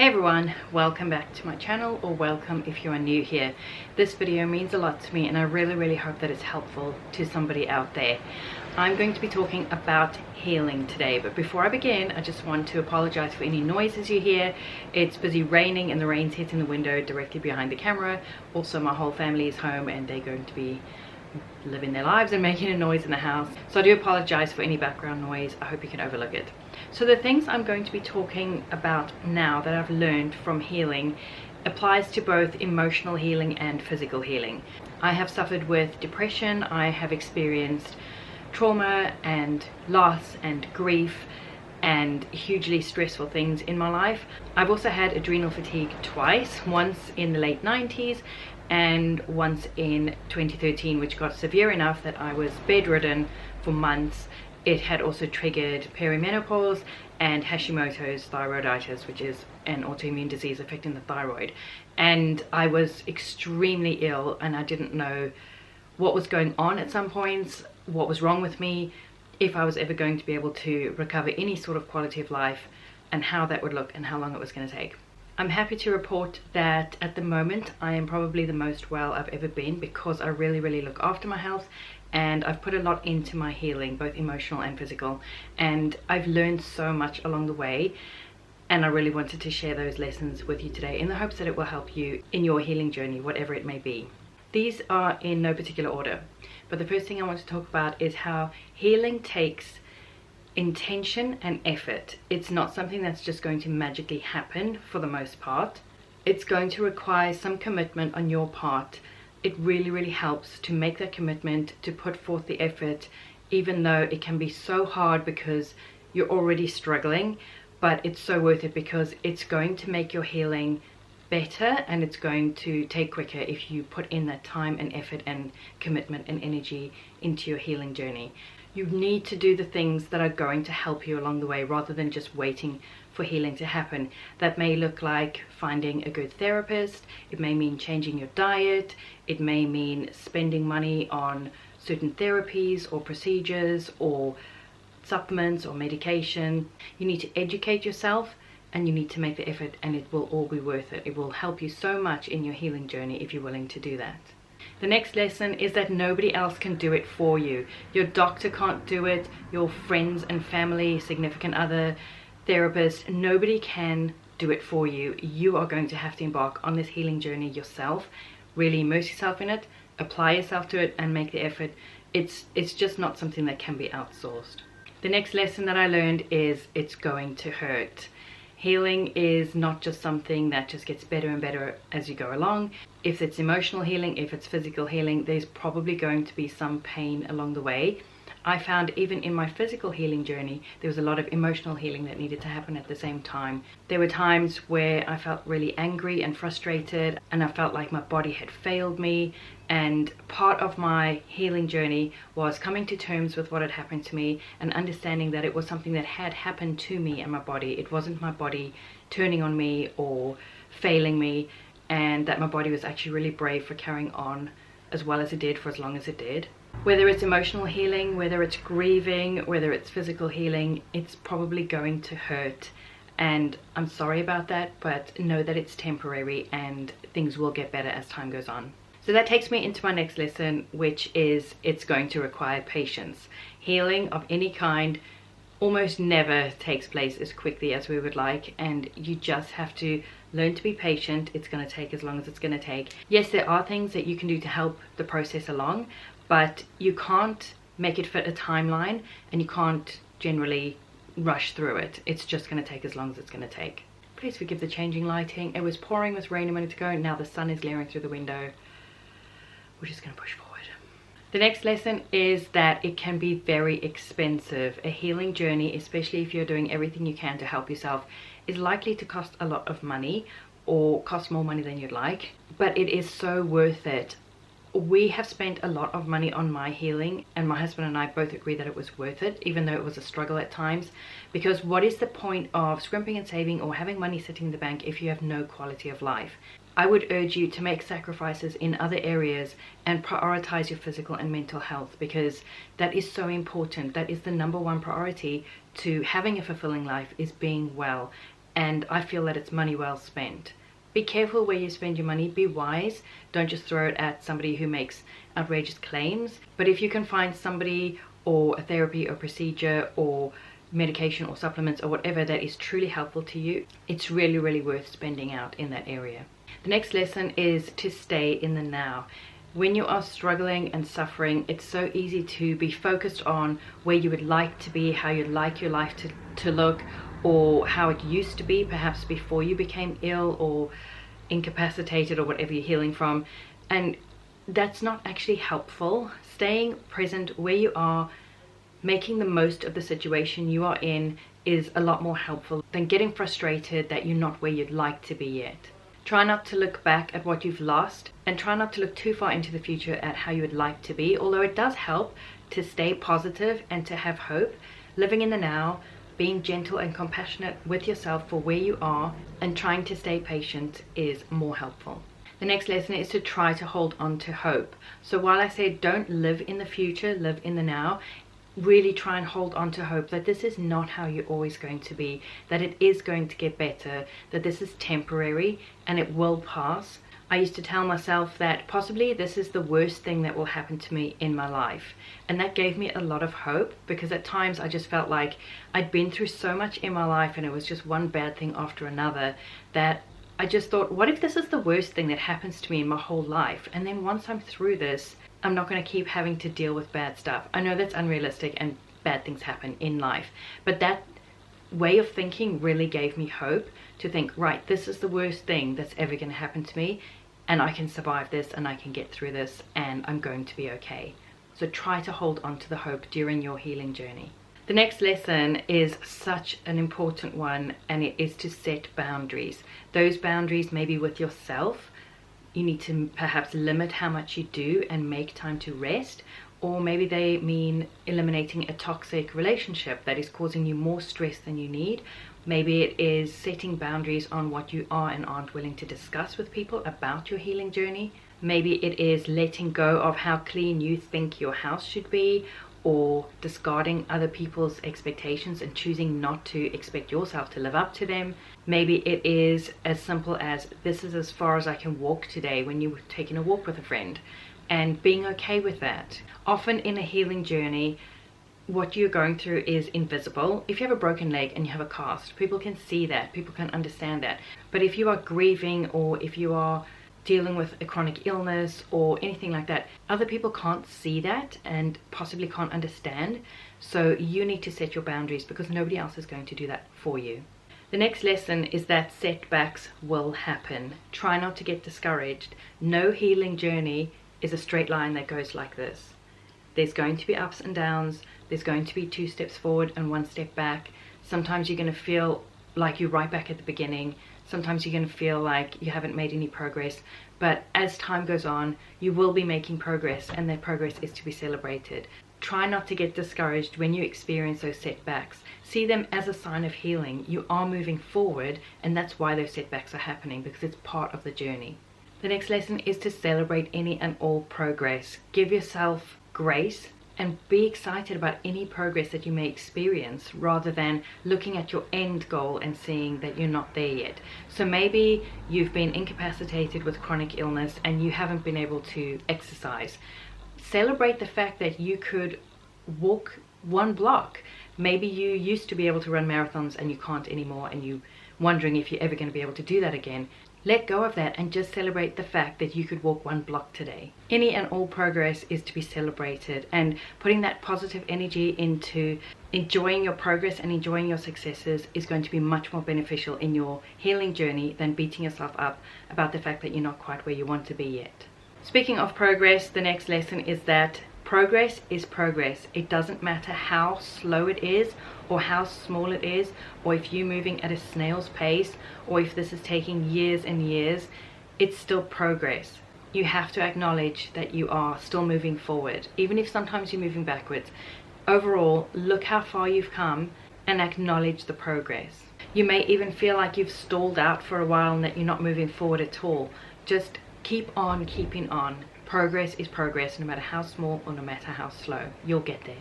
Hey everyone, welcome back to my channel, or welcome if you are new here. This video means a lot to me and I really hope that it's helpful to somebody out there. I'm going to be talking about healing today, but before I begin I just want to apologize for any noises you hear. It's busy raining and the rain's hitting the window directly behind the camera. Also my whole family is home and they're going to be living their lives and making a noise in the house, so I do apologize for any background noise. I hope you can overlook it. So the things I'm going to be talking about now that I've learned from healing applies to both emotional healing and physical healing. I have suffered with depression, I have experienced trauma and loss and grief and hugely stressful things in my life. I've also had adrenal fatigue twice, once in the late 90s and once in 2013, which got severe enough that I was bedridden for months. It had also triggered perimenopause and Hashimoto's thyroiditis, which is an autoimmune disease affecting the thyroid. And I was extremely ill and I didn't know what was going on at some points, what was wrong with me, if I was ever going to be able to recover any sort of quality of life, and how that would look and how long it was going to take. I'm happy to report that at the moment I am probably the most well I've ever been, because I really look after my health and I've put a lot into my healing, both emotional and physical, and I've learned so much along the way, and I really wanted to share those lessons with you today in the hopes that it will help you in your healing journey, whatever it may be. These are in no particular order, but the first thing I want to talk about is how healing takes intention and effort. It's not something that's just going to magically happen for the most part. It's going to require some commitment on your part. It really helps to make that commitment, to put forth the effort, even though it can be so hard because you're already struggling, but it's so worth it because it's going to make your healing better and it's going to take quicker if you put in that time and effort and commitment and energy into your healing journey. You need to do the things that are going to help you along the way rather than just waiting for healing to happen. That may look like finding a good therapist, it may mean changing your diet, it may mean spending money on certain therapies or procedures or supplements or medication. You need to educate yourself and you need to make the effort, and it will all be worth it. It will help you so much in your healing journey if you're willing to do that. The next lesson is that nobody else can do it for you. Your doctor can't do it, your friends and family, significant other, therapist, nobody can do it for you. You are going to have to embark on this healing journey yourself, really immerse yourself in it, apply yourself to it and make the effort. It's just not something that can be outsourced. The next lesson that I learned is it's going to hurt. Healing is not just something that just gets better and better as you go along. If it's emotional healing, if it's physical healing, there's probably going to be some pain along the way. I found even in my physical healing journey, there was a lot of emotional healing that needed to happen at the same time. There were times where I felt really angry and frustrated and I felt like my body had failed me, and part of my healing journey was coming to terms with what had happened to me and understanding that it was something that had happened to me and my body. It wasn't my body turning on me or failing me, and that my body was actually really brave for carrying on as well as it did for as long as it did. Whether it's emotional healing, whether it's grieving, whether it's physical healing, it's probably going to hurt, and I'm sorry about that, but know that it's temporary and things will get better as time goes on. So that takes me into my next lesson, which is it's going to require patience. Healing of any kind almost never takes place as quickly as we would like, and you just have to learn to be patient. It's going to take as long as it's going to take. Yes, there are things that you can do to help the process along, but you can't make it fit a timeline and you can't generally rush through it. It's just going to take as long as it's going to take. Please forgive the changing lighting. It was pouring with rain a minute ago and now the sun is glaring through the window. We're just going to push forward. The next lesson is that it can be very expensive. A healing journey, especially if you're doing everything you can to help yourself, is likely to cost a lot of money or cost more money than you'd like, but it is so worth it. We have spent a lot of money on my healing, and my husband and I both agree that it was worth it, even though it was a struggle at times, because what is the point of scrimping and saving or having money sitting in the bank if you have no quality of life? I would urge you to make sacrifices in other areas and prioritize your physical and mental health, because that is so important. That is the #1 priority to having a fulfilling life, is being well. and I feel that it's money well spent. Be careful where you spend your money, be wise, don't just throw it at somebody who makes outrageous claims. But if you can find somebody or a therapy or procedure or medication or supplements or whatever that is truly helpful to you, it's really, really worth spending out in that area. The next lesson is to stay in the now. When you are struggling and suffering, it's so easy to be focused on where you would like to be, how you'd like your life to look, or how it used to be, perhaps before you became ill or incapacitated or whatever you're healing from. And that's not actually helpful. Staying present where you are, making the most of the situation you are in, is a lot more helpful than getting frustrated that you're not where you'd like to be yet. Try not to look back at what you've lost, and try not to look too far into the future at how you would like to be, although it does help to stay positive and to have hope. Living in the now, being gentle and compassionate with yourself for where you are, and trying to stay patient is more helpful. The next lesson is to try to hold on to hope. So while I say don't live in the future, live in the now, really try and hold on to hope that this is not how you're always going to be, that it is going to get better, that this is temporary and it will pass. I used to tell myself that possibly this is the worst thing that will happen to me in my life, and that gave me a lot of hope, because at times I just felt like I'd been through so much in my life and it was just one bad thing after another, that I just thought, what if this is the worst thing that happens to me in my whole life, and then once I'm through this, I'm not going to keep having to deal with bad stuff. I know that's unrealistic and bad things happen in life, but that way of thinking really gave me hope to think, right, this is the worst thing that's ever going to happen to me, and I can survive this and I can get through this and I'm going to be okay. So try to hold on to the hope during your healing journey. The next lesson is such an important one, and it is to set boundaries. Those boundaries may be with yourself. You need to perhaps limit how much you do and make time to rest, or maybe they mean eliminating a toxic relationship that is causing you more stress than you need. Maybe it is setting boundaries on what you are and aren't willing to discuss with people about your healing journey. Maybe it is letting go of how clean you think your house should be, or discarding other people's expectations and choosing not to expect yourself to live up to them. Maybe it is as simple as, this is as far as I can walk today, when you're taking a walk with a friend, and being okay with that. Often in a healing journey, what you're going through is invisible. If you have a broken leg and you have a cast, people can see that, people can understand that. But if you are grieving, or if you are dealing with a chronic illness or anything like that, other people can't see that and possibly can't understand. So you need to set your boundaries, because nobody else is going to do that for you. The next lesson is that setbacks will happen. Try not to get discouraged. No healing journey is a straight line that goes like this. There's going to be ups and downs. There's going to be 2 steps forward and 1 step back. Sometimes you're going to feel like you're right back at the beginning. Sometimes you're going to feel like you haven't made any progress, but as time goes on, you will be making progress, and that progress is to be celebrated. Try not to get discouraged when you experience those setbacks. See them as a sign of healing. You are moving forward, and that's why those setbacks are happening, because it's part of the journey. The next lesson is to celebrate any and all progress. Give yourself grace and be excited about any progress that you may experience, rather than looking at your end goal and seeing that you're not there yet. So maybe you've been incapacitated with chronic illness and you haven't been able to exercise. Celebrate the fact that you could walk 1 block. Maybe you used to be able to run marathons and you can't anymore, and you're wondering if you're ever going to be able to do that again. Let go of that and just celebrate the fact that you could walk 1 block today. Any and all progress is to be celebrated, and putting that positive energy into enjoying your progress and enjoying your successes is going to be much more beneficial in your healing journey than beating yourself up about the fact that you're not quite where you want to be yet. Speaking of progress, the next lesson is that progress is progress. It doesn't matter how slow it is, or how small it is, or if you're moving at a snail's pace, or if this is taking years and years, it's still progress. You have to acknowledge that you are still moving forward, even if sometimes you're moving backwards. Overall, look how far you've come and acknowledge the progress. You may even feel like you've stalled out for a while and that you're not moving forward at all. Just keep on keeping on. Progress is progress, no matter how small or no matter how slow. You'll get there.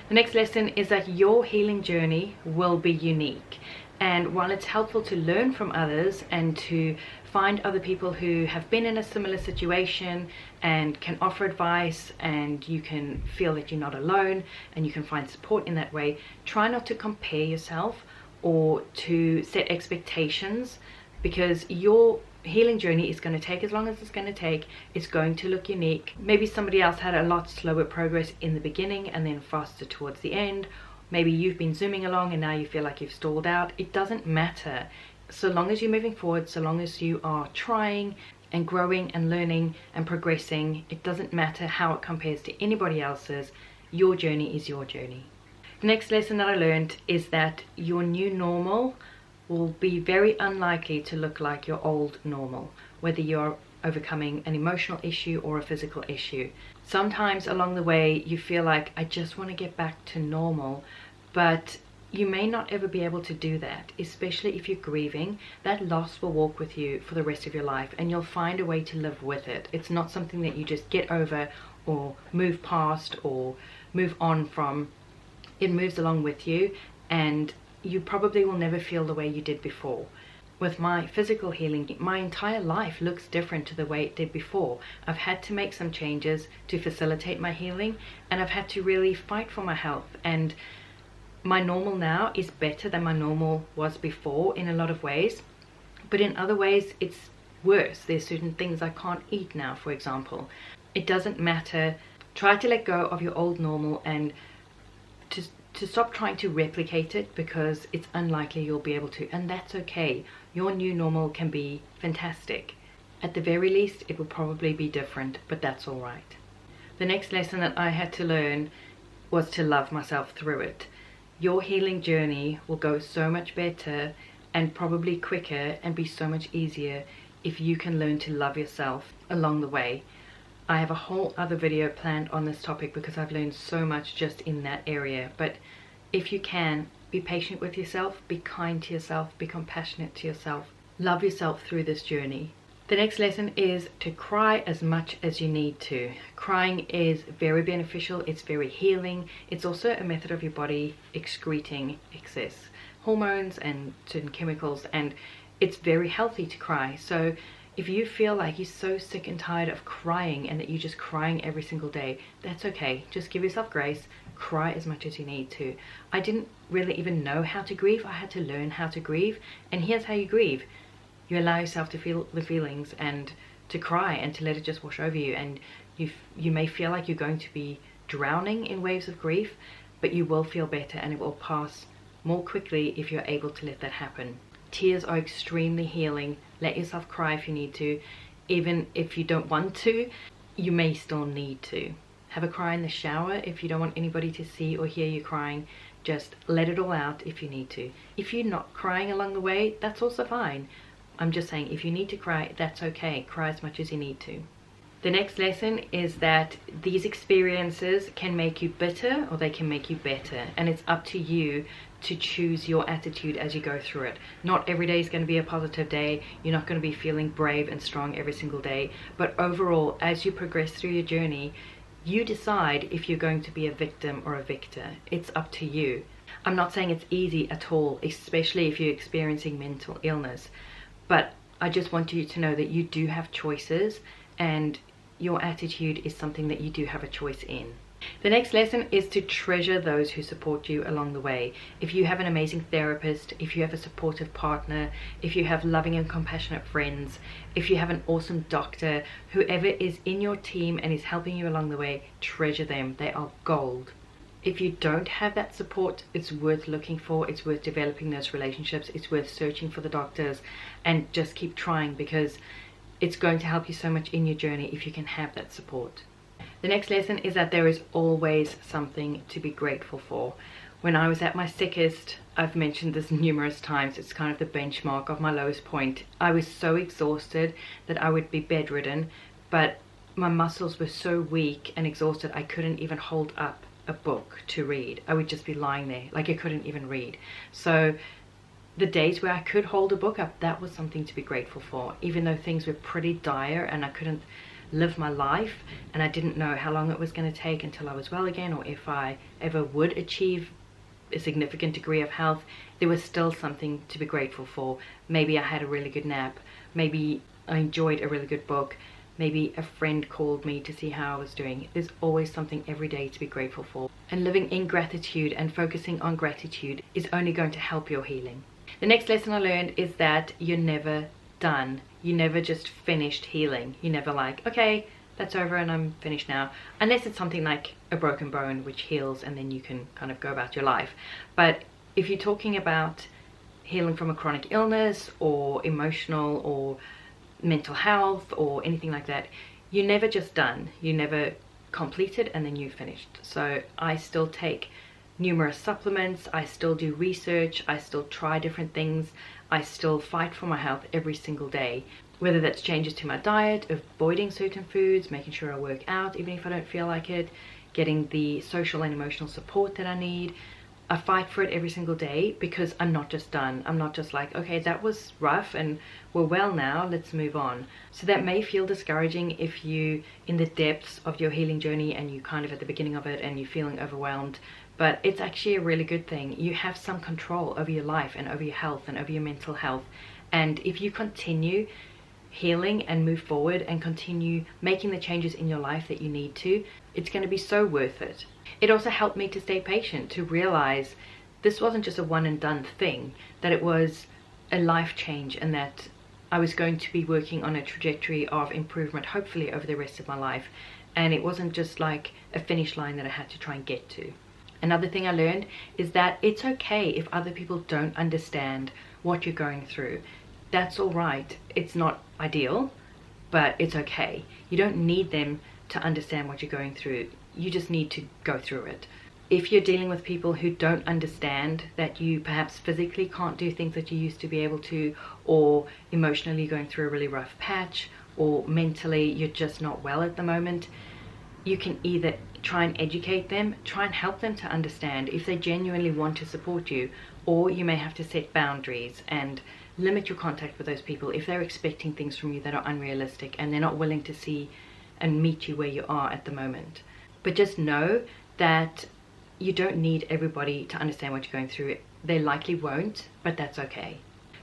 The next lesson is that your healing journey will be unique. And while it's helpful to learn from others and to find other people who have been in a similar situation and can offer advice, and you can feel that you're not alone and you can find support in that way, try not to compare yourself or to set expectations, because your healing journey is going to take as long as it's going to take. It's going to look unique. Maybe somebody else had a lot slower progress in the beginning and then faster towards the end. Maybe you've been zooming along and now you feel like you've stalled out. It doesn't matter. So long as you're moving forward, so long as you are trying and growing and learning and progressing, it doesn't matter how it compares to anybody else's. Your journey is your journey. The next lesson that I learned is that your new normal will be very unlikely to look like your old normal, whether you're overcoming an emotional issue or a physical issue. Sometimes along the way you feel like, I just want to get back to normal, but you may not ever be able to do that, especially if you're grieving. That loss will walk with you for the rest of your life, and you'll find a way to live with it. It's not something that you just get over or move past or move on from. It moves along with you, and you probably will never feel the way you did before. With my physical healing, my entire life looks different to the way it did before. I've had to make some changes to facilitate my healing, and I've had to really fight for my health. And my normal now is better than my normal was before in a lot of ways, but in other ways it's worse. There's certain things I can't eat now, for example. It doesn't matter. Try to let go of your old normal and to stop trying to replicate it, because it's unlikely you'll be able to, and that's okay. Your new normal can be fantastic. At the very least, it will probably be different, but that's all right. The next lesson that I had to learn was to love myself through it. Your healing journey will go so much better and probably quicker and be so much easier if you can learn to love yourself along the way. I have a whole other video planned on this topic because I've learned so much just in that area. But if you can, be patient with yourself, be kind to yourself, be compassionate to yourself. Love yourself through this journey. The next lesson is to cry as much as you need to. Crying is very beneficial, it's very healing. It's also a method of your body excreting excess hormones and certain chemicals, and it's very healthy to cry. So if you feel like you're so sick and tired of crying and that you're just crying every single day, that's okay. Just give yourself grace. Cry as much as you need to. I didn't really even know how to grieve. I had to learn how to grieve, and here's how you grieve. You allow yourself to feel the feelings and to cry and to let it just wash over you, and you may feel like you're going to be drowning in waves of grief, but you will feel better and it will pass more quickly if you're able to let that happen. Tears are extremely healing. Let yourself cry if you need to. Even if you don't want to, you may still need to. Have a cry in the shower if you don't want anybody to see or hear you crying. Just let it all out if you need to. If you're not crying along the way, that's also fine. I'm just saying, if you need to cry, that's okay. Cry as much as you need to. The next lesson is that these experiences can make you bitter or they can make you better, and it's up to you to choose your attitude as you go through it. Not every day is going to be a positive day. You're not going to be feeling brave and strong every single day, but overall, as you progress through your journey, you decide if you're going to be a victim or a victor. It's up to you. I'm not saying it's easy at all, especially if you're experiencing mental illness, but I just want you to know that you do have choices, and your attitude is something that you do have a choice in. The next lesson is to treasure those who support you along the way. If you have an amazing therapist, if you have a supportive partner, if you have loving and compassionate friends, if you have an awesome doctor, whoever is in your team and is helping you along the way, treasure them. They are gold. If you don't have that support, it's worth looking for. It's worth developing those relationships. It's worth searching for the doctors, and just keep trying, because it's going to help you so much in your journey if you can have that support. The next lesson is that there is always something to be grateful for. When I was at my sickest, I've mentioned this numerous times, it's kind of the benchmark of my lowest point. I was so exhausted that I would be bedridden, but my muscles were so weak and exhausted I couldn't even hold up a book to read. I would just be lying there like I couldn't even read. So the days where I could hold a book up, that was something to be grateful for, even though things were pretty dire and I couldn't live my life, and I didn't know how long it was going to take until I was well again, or if I ever would achieve a significant degree of health, there was still something to be grateful for. Maybe I had a really good nap, maybe I enjoyed a really good book, maybe a friend called me to see how I was doing. There's always something every day to be grateful for, and living in gratitude and focusing on gratitude is only going to help your healing. The next lesson I learned is that you're never done. You never just finished healing. You never like, okay, that's over and I'm finished now, unless it's something like a broken bone which heals and then you can kind of go about your life. But if you're talking about healing from a chronic illness or emotional or mental health or anything like that, you're never just done. You never completed and then you finished. So I still take numerous supplements, I still do research, I still try different things, I still fight for my health every single day, whether that's changes to my diet, avoiding certain foods, making sure I work out even if I don't feel like it, getting the social and emotional support that I need. I fight for it every single day because I'm not just done. I'm not just like, okay, that was rough and we're well now, let's move on. So that may feel discouraging if you in the depths of your healing journey and you kind of at the beginning of it and you're feeling overwhelmed, but it's actually a really good thing. You have some control over your life and over your health and over your mental health. And if you continue healing and move forward and continue making the changes in your life that you need to, it's going to be so worth it. It also helped me to stay patient, to realize this wasn't just a one and done thing, that it was a life change and that I was going to be working on a trajectory of improvement, hopefully over the rest of my life. And it wasn't just like a finish line that I had to try and get to. Another thing I learned is that it's okay if other people don't understand what you're going through. That's all right. It's not ideal, but it's okay. You don't need them to understand what you're going through. You just need to go through it. If you're dealing with people who don't understand that you perhaps physically can't do things that you used to be able to, or emotionally going through a really rough patch, or mentally you're just not well at the moment, you can either try and educate them, try and help them to understand if they genuinely want to support you, or you may have to set boundaries and limit your contact with those people if they're expecting things from you that are unrealistic and they're not willing to see and meet you where you are at the moment. But just know that you don't need everybody to understand what you're going through. They likely won't, but that's okay.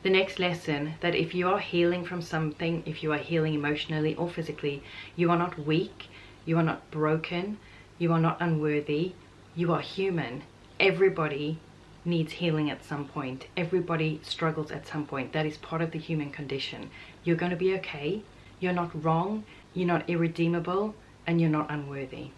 The next lesson, that if you are healing from something, if you are healing emotionally or physically, you are not weak, you are not broken, you are not unworthy, you are human. Everybody needs healing at some point. Everybody struggles at some point. That is part of the human condition. You're going to be okay. You're not wrong, you're not irredeemable, and you're not unworthy.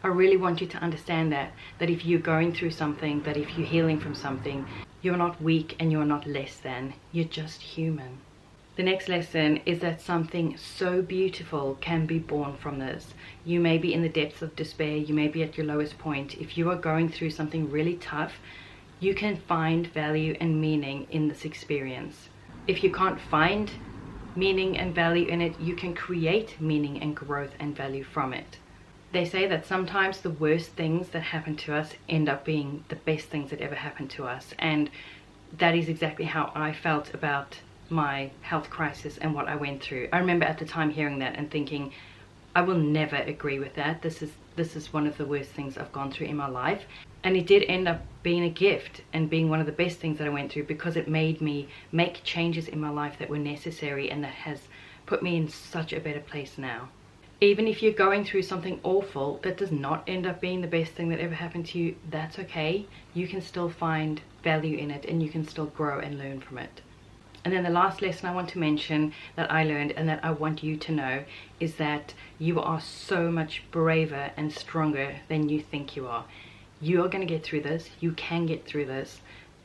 I really want you to understand that if you're going through something, that if you're healing from something, you're not weak and you're not less than. You're just human. The next lesson is that something so beautiful can be born from this. You may be in the depths of despair, you may be at your lowest point. If you are going through something really tough, you can find value and meaning in this experience. If you can't find meaning and value in it, you can create meaning and growth and value from it. They say that sometimes the worst things that happen to us end up being the best things that ever happened to us, and that is exactly how I felt about my health crisis and what I went through. I remember at the time hearing that and thinking, I will never agree with that. This is one of the worst things I've gone through in my life. And it did end up being a gift and being one of the best things that I went through, because it made me make changes in my life that were necessary, and that has put me in such a better place now. Even if you're going through something awful that does not end up being the best thing that ever happened to you, that's okay. You can still find value in it and you can still grow and learn from it. And then the last lesson I want to mention that I learned and that I want you to know is that you are so much braver and stronger than you think you are. You are going to get through this. You can get through this.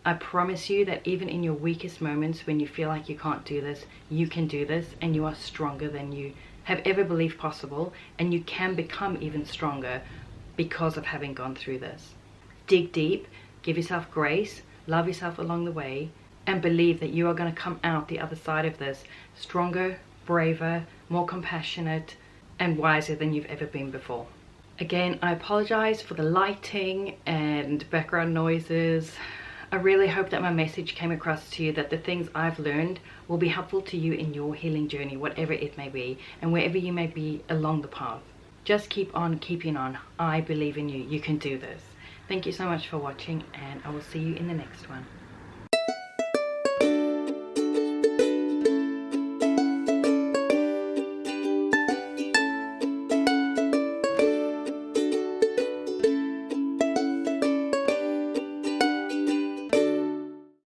I promise you that even in your weakest moments when you feel like you can't do this, you can do this, and you are stronger than you have ever believed possible, and you can become even stronger because of having gone through this. Dig deep, give yourself grace, love yourself along the way, and believe that you are going to come out the other side of this stronger, braver, more compassionate, and wiser than you've ever been before. Again, I apologize for the lighting and background noises. I I really hope that my message came across to you, that the things I've learned will be helpful to you in your healing journey, whatever it may be, and wherever you may be along the path. Just keep on keeping on. I believe in you. You can do this. Thank you so much for watching, and I will see you in the next one.